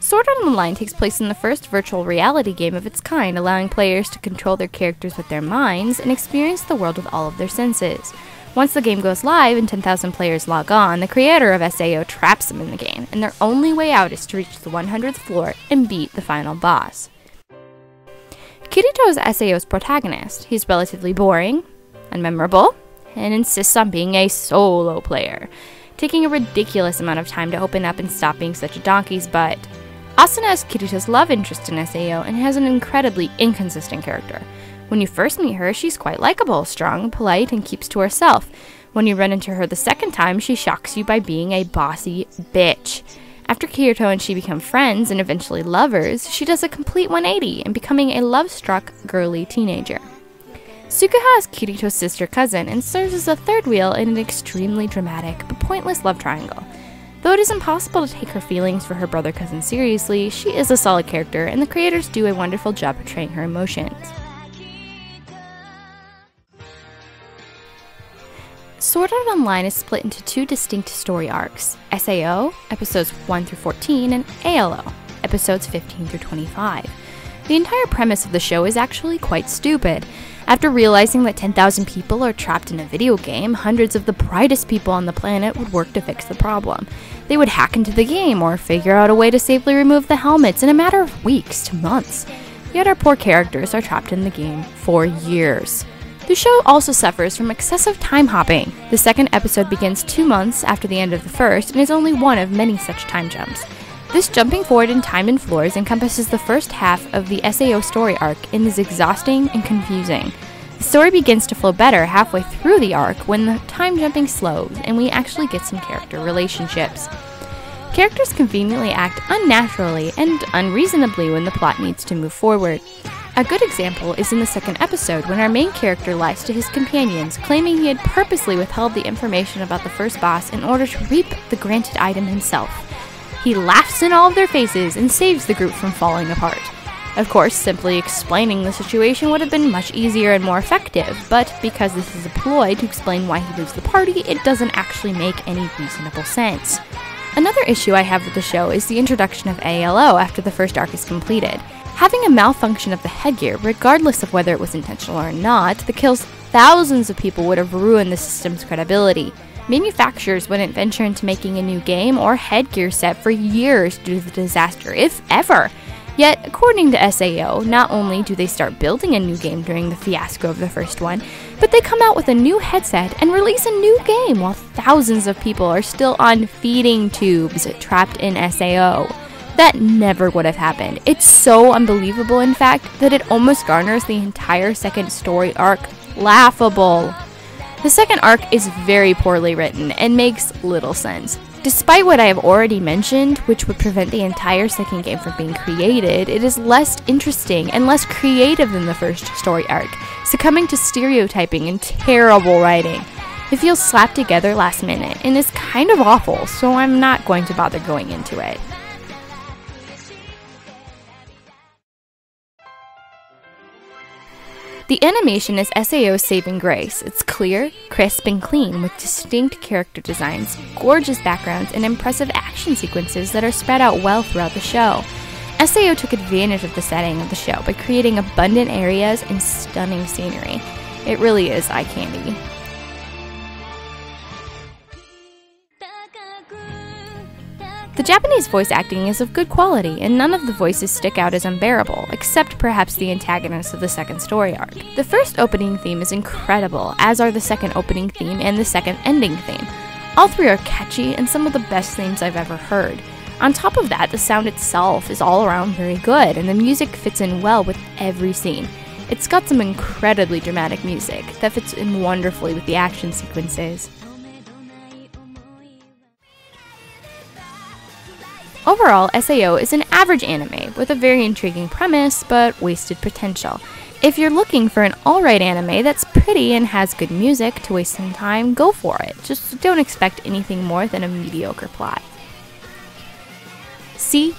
Sword Art Online takes place in the first virtual reality game of its kind, allowing players to control their characters with their minds and experience the world with all of their senses. Once the game goes live and 10,000 players log on, the creator of SAO traps them in the game, and their only way out is to reach the 100th floor and beat the final boss. Kirito is SAO's protagonist. He's relatively boring, unmemorable, and insists on being a solo player, taking a ridiculous amount of time to open up and stop being such a donkey's butt. Asuna is Kirito's love interest in SAO and has an incredibly inconsistent character. When you first meet her, she's quite likable, strong, polite, and keeps to herself. When you run into her the second time, she shocks you by being a bossy bitch. After Kirito and she become friends and eventually lovers, she does a complete 180 and becoming a love-struck, girly teenager. Sukuha is Kirito's sister cousin and serves as a third wheel in an extremely dramatic but pointless love triangle. Though it is impossible to take her feelings for her brother cousin seriously, she is a solid character and the creators do a wonderful job portraying her emotions. Sword Art Online is split into two distinct story arcs, SAO, episodes 1 through 14, and ALO, episodes 15 through 25. The entire premise of the show is actually quite stupid. After realizing that 10,000 people are trapped in a video game, hundreds of the brightest people on the planet would work to fix the problem. They would hack into the game or figure out a way to safely remove the helmets in a matter of weeks to months. Yet our poor characters are trapped in the game for years. The show also suffers from excessive time hopping. The second episode begins 2 months after the end of the first and is only one of many such time jumps. This jumping forward in time and floors encompasses the first half of the SAO story arc and is exhausting and confusing. The story begins to flow better halfway through the arc when the time jumping slows and we actually get some character relationships. Characters conveniently act unnaturally and unreasonably when the plot needs to move forward. A good example is in the second episode when our main character lies to his companions, claiming he had purposely withheld the information about the first boss in order to reap the granted item himself. He laughs in all of their faces and saves the group from falling apart. Of course, simply explaining the situation would have been much easier and more effective, but because this is a ploy to explain why he leaves the party, it doesn't actually make any reasonable sense. Another issue I have with the show is the introduction of ALO after the first arc is completed. Having a malfunction of the headgear, regardless of whether it was intentional or not, that kills thousands of people would have ruined the system's credibility. Manufacturers wouldn't venture into making a new game or headgear set for years due to the disaster, if ever. Yet, according to SAO, not only do they start building a new game during the fiasco of the first one, but they come out with a new headset and release a new game while thousands of people are still on feeding tubes trapped in SAO. That never would have happened. It's so unbelievable, in fact, that it almost garners the entire second story arc laughable. The second arc is very poorly written and makes little sense. Despite what I have already mentioned, which would prevent the entire second game from being created, it is less interesting and less creative than the first story arc, succumbing to stereotyping and terrible writing. It feels slapped together last minute and is kind of awful, so I'm not going to bother going into it. The animation is SAO's saving grace. It's clear, crisp, and clean, with distinct character designs, gorgeous backgrounds, and impressive action sequences that are spread out well throughout the show. SAO took advantage of the setting of the show by creating abundant areas and stunning scenery. It really is eye candy. The Japanese voice acting is of good quality, and none of the voices stick out as unbearable, except perhaps the antagonists of the second story arc. The first opening theme is incredible, as are the second opening theme and the second ending theme. All three are catchy and some of the best themes I've ever heard. On top of that, the sound itself is all around very good, and the music fits in well with every scene. It's got some incredibly dramatic music that fits in wonderfully with the action sequences. Overall, SAO is an average anime with a very intriguing premise, but wasted potential. If you're looking for an alright anime that's pretty and has good music to waste some time, go for it. Just don't expect anything more than a mediocre plot. C+.